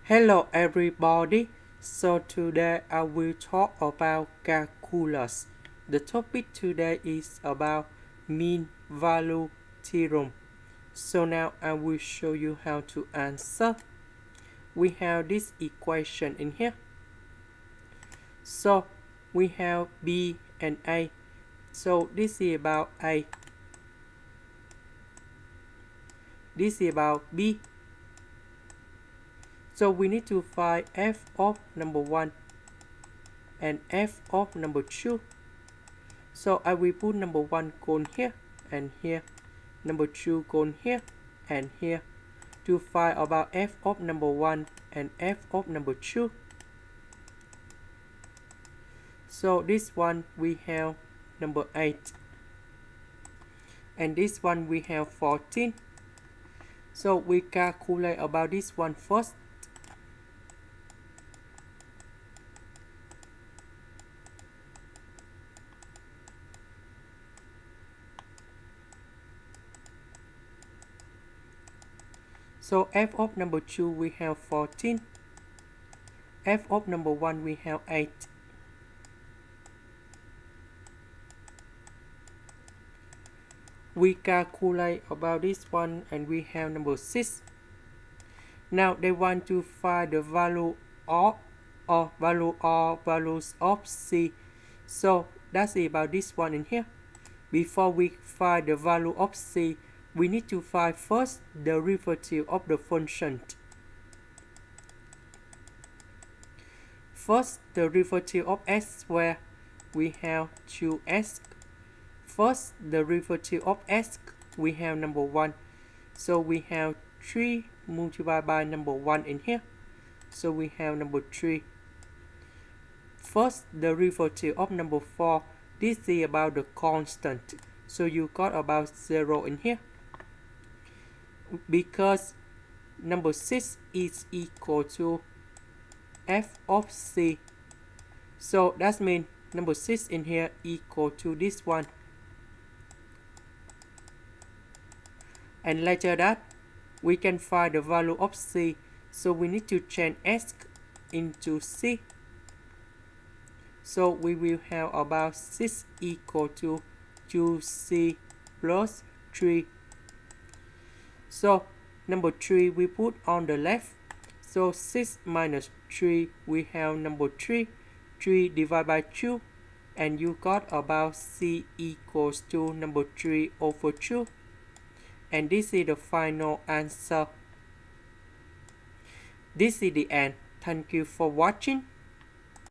Hello everybody, so today I will talk about calculus. The topic today is about mean value theorem. So now I will show you how to answer. We have this equation in here. So we have B and A. So this is about A. This is about B. So we need to find f of number 1 and f of number 2. So I will put number 1 cone here and here, number 2 cone here and here to find about f of number 1 and f of number 2. So this one we have number 8 and this one we have 14. So we calculate about this one first. So f of number 2 we have 14, f of number 1 we have 8. We calculate about this one and we have number 6. Now they want to find the value of values of C. So that's about this one in here. Before we find the value of C, we need to find first the derivative of the function. First, the derivative of s squared, we have 2s. First, the derivative of s, we have number 1. So we have 3 multiplied by number 1 in here. So we have number 3. First, the derivative of number 4. This is about the constant. So you got about 0 in here. Because number 6 is equal to f of C. So that means number 6 in here equal to this one. And later that, we can find the value of C. So we need to change S into C. So we will have about 6 equal to 2C plus 3. So number 3 we put on the left. So 6 minus 3 we have number 3. 3 divided by 2. And you got about C equals to number 3 over 2. And this is the final answer. This is the end. Thank you for watching.